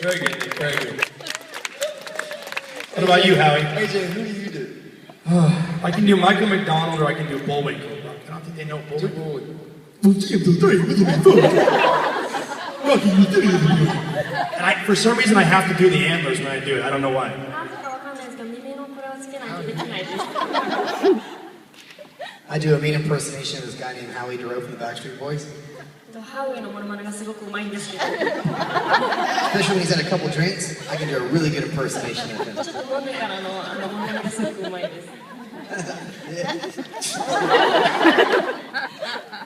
Very good, Nick, very good. What about you, Howie? AJ, who do you do? I can do Michael McDonald or I can do Bullwinkle. I don't think they know Bullwinkle. And for some reason I have to do the antlers when I do it. I don't know why. I do a mean impersonation of this guy named Howie DeRoe from the Backstreet Boys. Especially when he's had a couple drinks, I can do a really good impersonation of him. Yeah.